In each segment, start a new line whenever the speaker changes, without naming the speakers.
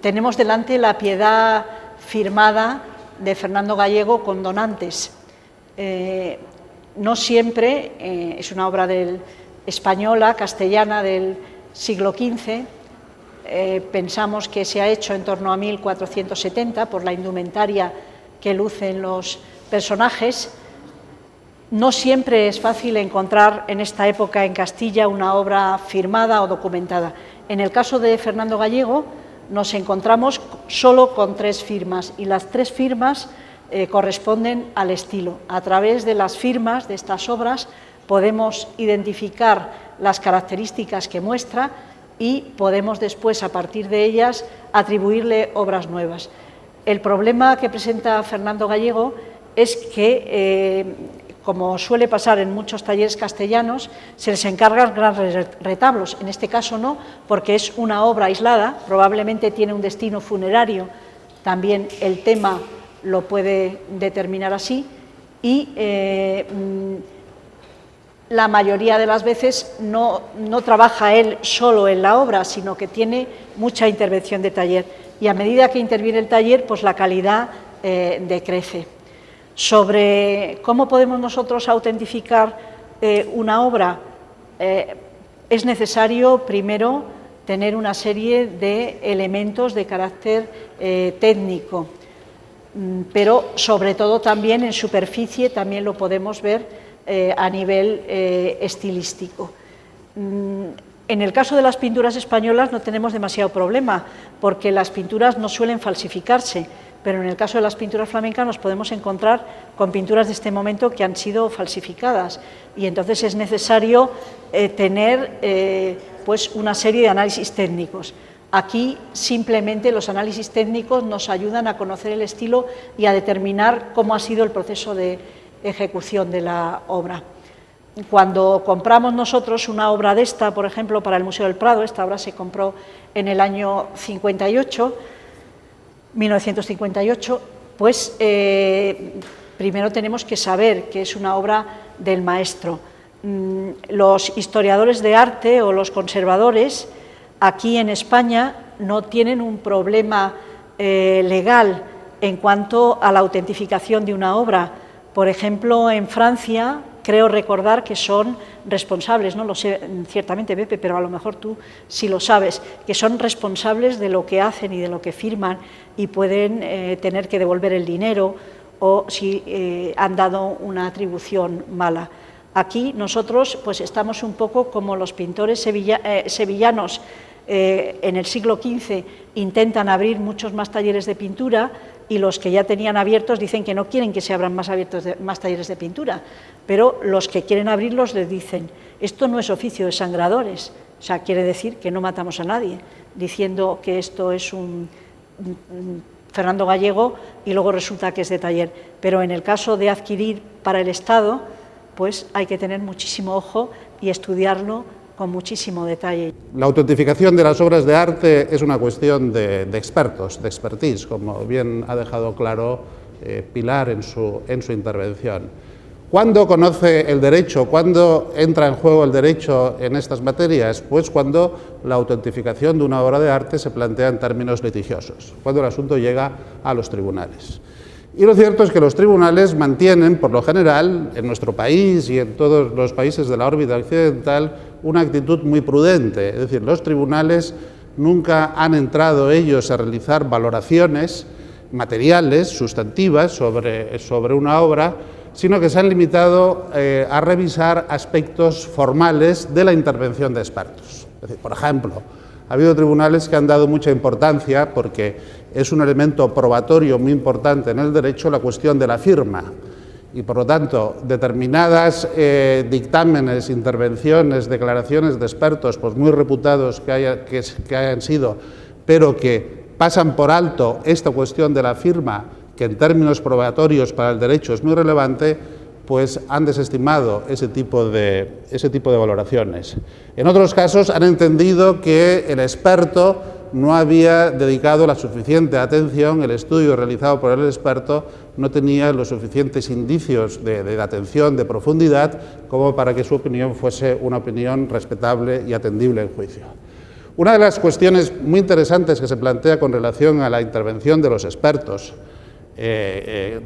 tenemos delante la Piedad firmada de Fernando Gallego con donantes. No siempre, es una obra española, castellana del siglo XV, pensamos que se ha hecho en torno a 1470 por la indumentaria que lucen los personajes. No siempre es fácil encontrar en esta época en Castilla una obra firmada o documentada. En el caso de Fernando Gallego nos encontramos solo con 3 firmas y las 3 firmas corresponden al estilo. A través de las firmas de estas obras podemos identificar las características que muestra y podemos después, a partir de ellas, atribuirle obras nuevas. El problema que presenta Fernando Gallego es que, como suele pasar en muchos talleres castellanos, se les encargan grandes retablos. En este caso no, porque es una obra aislada, probablemente tiene un destino funerario, también el tema lo puede determinar así, y la mayoría de las veces no trabaja él solo en la obra, sino que tiene mucha intervención de taller, y a medida que interviene el taller, pues la calidad decrece. Sobre cómo podemos nosotros autentificar una obra, es necesario primero tener una serie de elementos de carácter técnico, pero sobre todo también en superficie también lo podemos ver a nivel estilístico. En el caso de las pinturas españolas no tenemos demasiado problema, porque las pinturas no suelen falsificarse, pero en el caso de las pinturas flamencas nos podemos encontrar con pinturas de este momento que han sido falsificadas, y entonces es necesario tener pues una serie de análisis técnicos. Aquí simplemente los análisis técnicos nos ayudan a conocer el estilo y a determinar cómo ha sido el proceso de ejecución de la obra. Cuando compramos nosotros una obra de esta, por ejemplo, para el Museo del Prado, esta obra se compró en el año 1958, pues primero tenemos que saber que es una obra del maestro. Los historiadores de arte o los conservadores aquí en España no tienen un problema legal en cuanto a la autentificación de una obra. Por ejemplo, en Francia, creo recordar que son responsables, no lo sé ciertamente, Pepe, pero a lo mejor tú sí lo sabes, que son responsables de lo que hacen y de lo que firman y pueden tener que devolver el dinero o si han dado una atribución mala. Aquí nosotros pues estamos un poco como los pintores sevillanos en el siglo XV intentan abrir muchos más talleres de pintura, y los que ya tenían abiertos dicen que no quieren que se abran más talleres de pintura, pero los que quieren abrirlos les dicen, esto no es oficio de sangradores, o sea, quiere decir que no matamos a nadie, diciendo que esto es un Fernando Gallego y luego resulta que es de taller. Pero en el caso de adquirir para el Estado, pues hay que tener muchísimo ojo y estudiarlo con muchísimo detalle.
La autentificación de las obras de arte es una cuestión de expertos, de expertise, como bien ha dejado claro Pilar en su intervención. ¿Cuándo conoce el derecho? ¿Cuándo entra en juego el derecho en estas materias? Pues cuando la autentificación de una obra de arte se plantea en términos litigiosos, cuando el asunto llega a los tribunales. Y lo cierto es que los tribunales mantienen, por lo general, en nuestro país y en todos los países de la órbita occidental, una actitud muy prudente. Es decir, los tribunales nunca han entrado ellos a realizar valoraciones materiales, sustantivas, sobre una obra, sino que se han limitado a revisar aspectos formales de la intervención de expertos. Es decir, por ejemplo, ha habido tribunales que han dado mucha importancia, porque es un elemento probatorio muy importante en el derecho, la cuestión de la firma, y por lo tanto determinadas dictámenes, intervenciones, declaraciones de expertos pues muy reputados que hayan sido, pero que pasan por alto esta cuestión de la firma, que en términos probatorios para el derecho es muy relevante, pues han desestimado ese tipo de valoraciones. En otros casos han entendido que el experto no había dedicado la suficiente atención, el estudio realizado por el experto no tenía los suficientes indicios de atención, de profundidad, como para que su opinión fuese una opinión respetable y atendible en juicio. Una de las cuestiones muy interesantes que se plantea con relación a la intervención de los expertos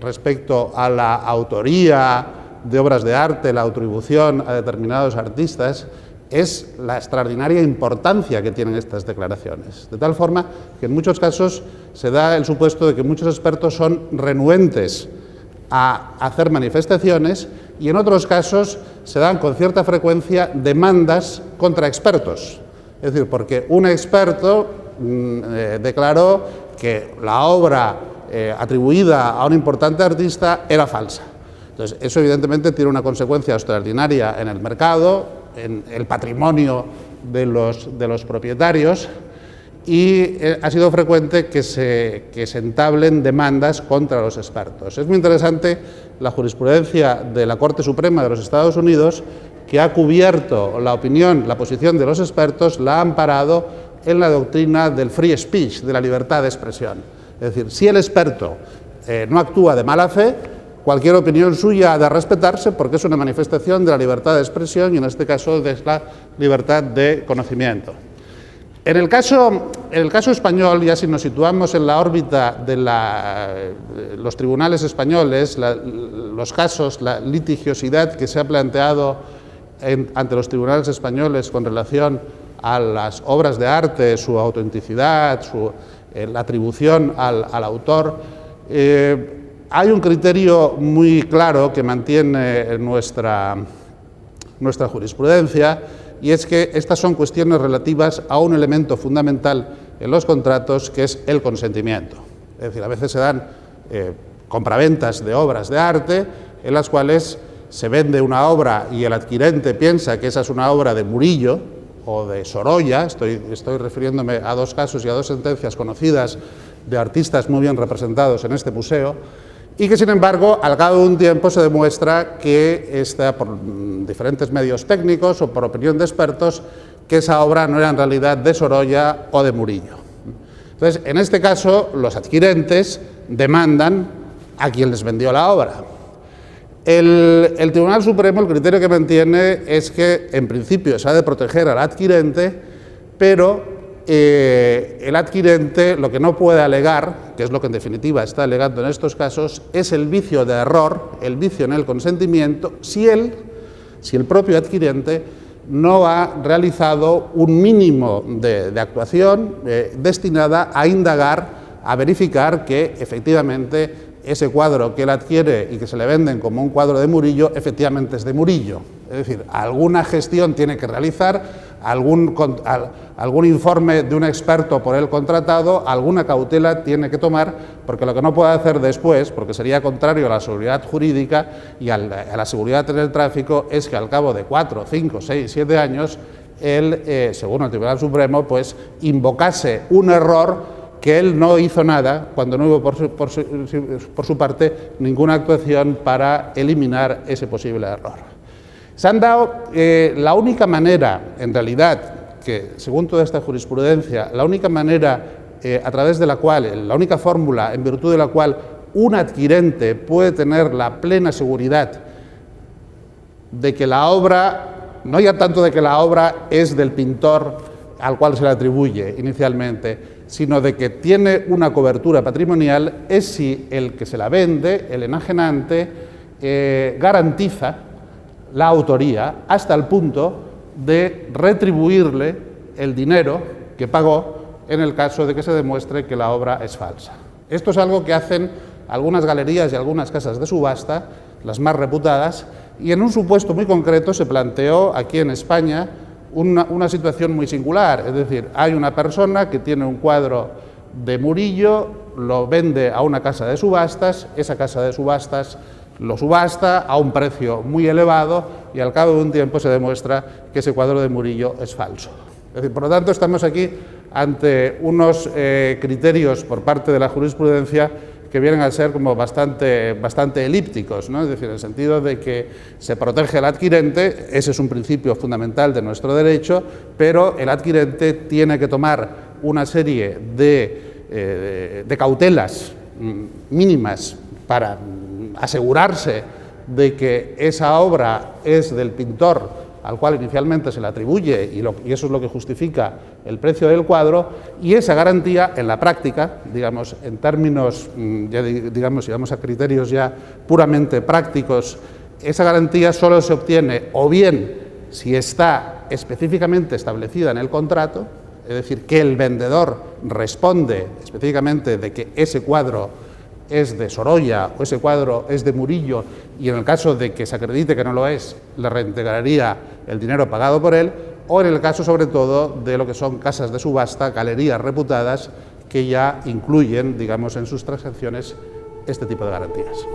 respecto a la autoría de obras de arte, la atribución a determinados artistas, es la extraordinaria importancia que tienen estas declaraciones. De tal forma que en muchos casos se da el supuesto de que muchos expertos son renuentes a hacer manifestaciones y en otros casos se dan con cierta frecuencia demandas contra expertos. Es decir, porque un experto declaró que la obra atribuida a un importante artista era falsa. Entonces, eso evidentemente tiene una consecuencia extraordinaria en el mercado, en el patrimonio de los propietarios, y ha sido frecuente que se entablen demandas contra los expertos. Es muy interesante la jurisprudencia de la Corte Suprema de los Estados Unidos, que ha cubierto la posición de los expertos, la ha amparado en la doctrina del free speech, de la libertad de expresión. Es decir, si el experto no actúa de mala fe, cualquier opinión suya ha de respetarse porque es una manifestación de la libertad de expresión y en este caso de la libertad de conocimiento. En el caso español, ya si nos situamos en la órbita de los tribunales españoles, los casos, la litigiosidad que se ha planteado ante los tribunales españoles con relación a las obras de arte, su autenticidad, la atribución al autor, hay un criterio muy claro que mantiene nuestra jurisprudencia, y es que estas son cuestiones relativas a un elemento fundamental en los contratos, que es el consentimiento. Es decir, a veces se dan compraventas de obras de arte en las cuales se vende una obra y el adquirente piensa que esa es una obra de Murillo o de Sorolla. Estoy refiriéndome a dos casos y a dos sentencias conocidas de artistas muy bien representados en este museo, y que, sin embargo, al cabo de un tiempo se demuestra que por diferentes medios técnicos o por opinión de expertos, que esa obra no era en realidad de Sorolla o de Murillo. Entonces, en este caso, los adquirentes demandan a quien les vendió la obra. El Tribunal Supremo, el criterio que mantiene es que, en principio, se ha de proteger al adquirente, pero el adquirente lo que no puede alegar, que es lo que en definitiva está alegando en estos casos, es el vicio de error, el vicio en el consentimiento, si el propio adquirente no ha realizado un mínimo de actuación destinada a indagar, a verificar que efectivamente ese cuadro que él adquiere y que se le venden como un cuadro de Murillo, efectivamente es de Murillo. Es decir, alguna gestión tiene que realizar, algún informe de un experto por él contratado, alguna cautela tiene que tomar, porque lo que no puede hacer después, porque sería contrario a la seguridad jurídica y a la seguridad en el tráfico, es que al cabo de 4, 5, 6, 7 años, él, según el Tribunal Supremo, pues invocase un error que él no hizo nada, cuando no hubo por su parte ninguna actuación para eliminar ese posible error. Se han dado la única manera, en realidad, que según toda esta jurisprudencia, la única manera a través de la cual, la única fórmula en virtud de la cual un adquirente puede tener la plena seguridad de que la obra, no ya tanto de que la obra es del pintor al cual se le atribuye inicialmente, sino de que tiene una cobertura patrimonial, es si el que se la vende, el enajenante, garantiza la autoría hasta el punto de retribuirle el dinero que pagó en el caso de que se demuestre que la obra es falsa. Esto es algo que hacen algunas galerías y algunas casas de subasta, las más reputadas, y en un supuesto muy concreto se planteó aquí en España una situación muy singular. Es decir, hay una persona que tiene un cuadro de Murillo, lo vende a una casa de subastas, esa casa de subastas lo subasta a un precio muy elevado y al cabo de un tiempo se demuestra que ese cuadro de Murillo es falso. Es decir, por lo tanto, estamos aquí ante unos criterios por parte de la jurisprudencia que vienen a ser como bastante elípticos, ¿no? Es decir, en el sentido de que se protege al adquirente, ese es un principio fundamental de nuestro derecho, pero el adquirente tiene que tomar una serie de cautelas mínimas para asegurarse de que esa obra es del pintor al cual inicialmente se le atribuye y eso es lo que justifica el precio del cuadro, y esa garantía en la práctica, digamos, en términos, digamos, si vamos a criterios ya puramente prácticos, esa garantía solo se obtiene o bien si está específicamente establecida en el contrato, es decir, que el vendedor responde específicamente de que ese cuadro es de Sorolla o ese cuadro es de Murillo, y en el caso de que se acredite que no lo es, le reintegraría el dinero pagado por él, o en el caso sobre todo de lo que son casas de subasta, galerías reputadas, que ya incluyen, digamos, en sus transacciones este tipo de garantías.